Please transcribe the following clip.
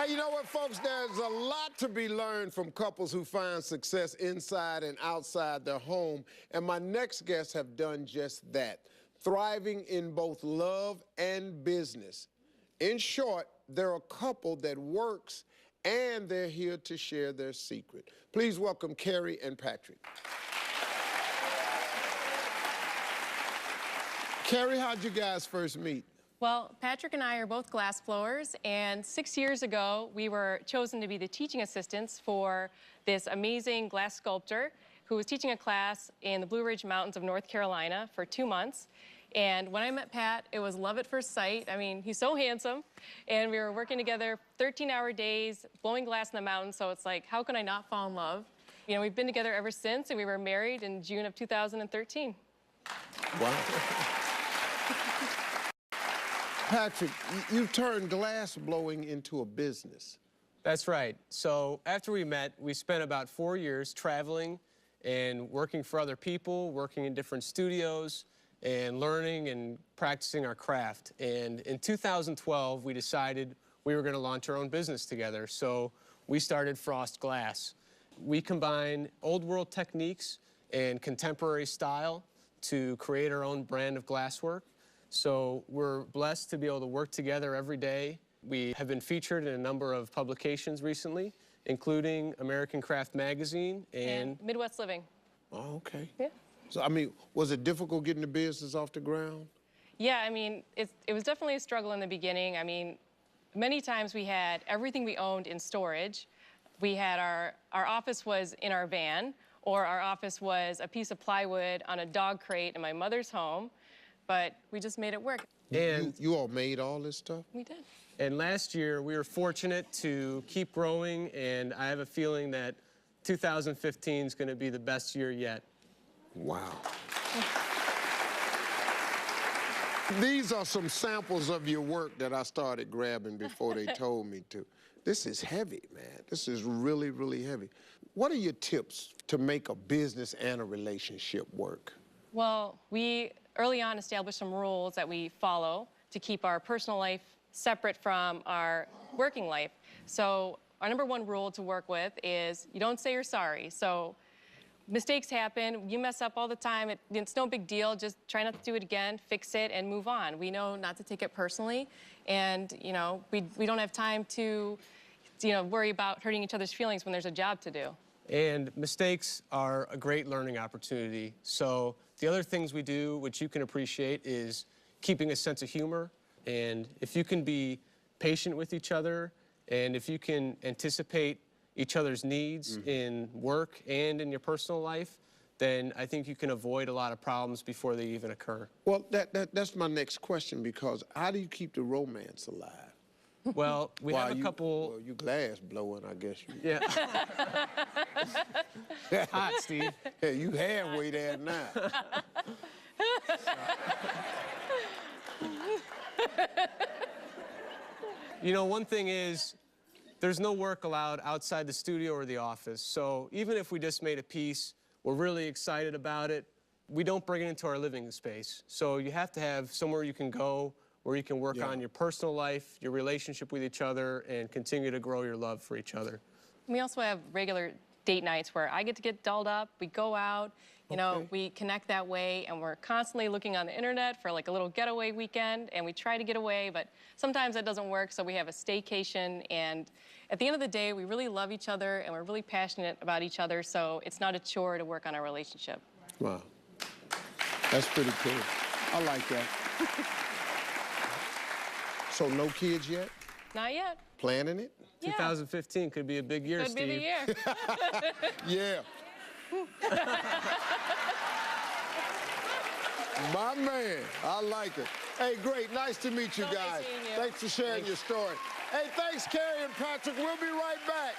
Hey, you know what, folks? There's a lot to be learned from couples who find success inside and outside their home. And my next guests have done just that, thriving in both love and business. In short, they're a couple that works, and they're here to share their secret. Please welcome Carrie and Patrick. Carrie, how'd you guys first meet? Well, Patrick and I are both glass blowers, and 6 years ago, we were chosen to be the teaching assistants for this amazing glass sculptor who was teaching a class in the Blue Ridge Mountains of North Carolina for 2 months. And when I met Pat, it was love at first sight. I mean, he's so handsome, and we were working together 13-hour days, blowing glass in the mountains, so it's like, how can I not fall in love? You know, we've been together ever since, and we were married in June of 2013. Wow. Patrick, you've turned glass blowing into a business. That's right. So after we met, we spent about 4 years traveling and working for other people, working in different studios, and learning and practicing our craft. And in 2012, we decided we were going to launch our own business together. So we started Frost Glass. We combine old world techniques and contemporary style to create our own brand of glasswork. So we're blessed to be able to work together every day. We have been featured in a number of publications recently, including American Craft Magazine and Midwest Living. Oh, okay. Yeah. So, I mean, was it difficult getting the business off the ground? Yeah, I mean, it was definitely a struggle in the beginning. I mean, many times we had everything we owned in storage. We had our office was in our van, or our office was a piece of plywood on a dog crate in my mother's home. But we just made it work. And you all made all this stuff? We did. And last year, we were fortunate to keep growing, and I have a feeling that 2015 is going to be the best year yet. Wow. These are some samples of your work that I started grabbing before they told me to. This is heavy, man. This is really, really heavy. What are your tips to make a business and a relationship work? Well, we early on established some rules that we follow to keep our personal life separate from our working life. So our #1 rule to work with is you don't say you're sorry. So mistakes happen, you mess up all the time, it's no big deal, just try not to do it again, fix it, and move on. We know not to take it personally, and you know, we don't have time to worry about hurting each other's feelings when there's a job to do. And mistakes are a great learning opportunity. So the other things we do, which you can appreciate, is keeping a sense of humor. And if you can be patient with each other, and if you can anticipate each other's needs in work and in your personal life, then I think you can avoid a lot of problems before they even occur. Well, that's my next question, because how do you keep the romance alive? Well, we have a couple... Well, you glass blowing, I guess. Yeah. Hot, Steve. Yeah, you halfway there now. You know, one thing is, there's no work allowed outside the studio or the office. So even if we just made a piece, we're really excited about it, we don't bring it into our living space. So you have to have somewhere you can go where you can work on your personal life, your relationship with each other, and continue to grow your love for each other. We also have regular date nights where I get to get dolled up, we go out, you know, we connect that way, and we're constantly looking on the internet for like a little getaway weekend, and we try to get away, but sometimes that doesn't work, so we have a staycation, and at the end of the day, we really love each other, and we're really passionate about each other, so it's not a chore to work on our relationship. Wow. That's pretty cool. I like that. So no kids yet? Not yet. Planning it? Yeah. 2015 could be a big year, Could Steve. be the year. Yeah. My man, I like it. Hey, great, nice to meet you guys. Nice seeing you. Thanks for sharing your story. Hey, thanks, Carrie and Patrick. We'll be right back.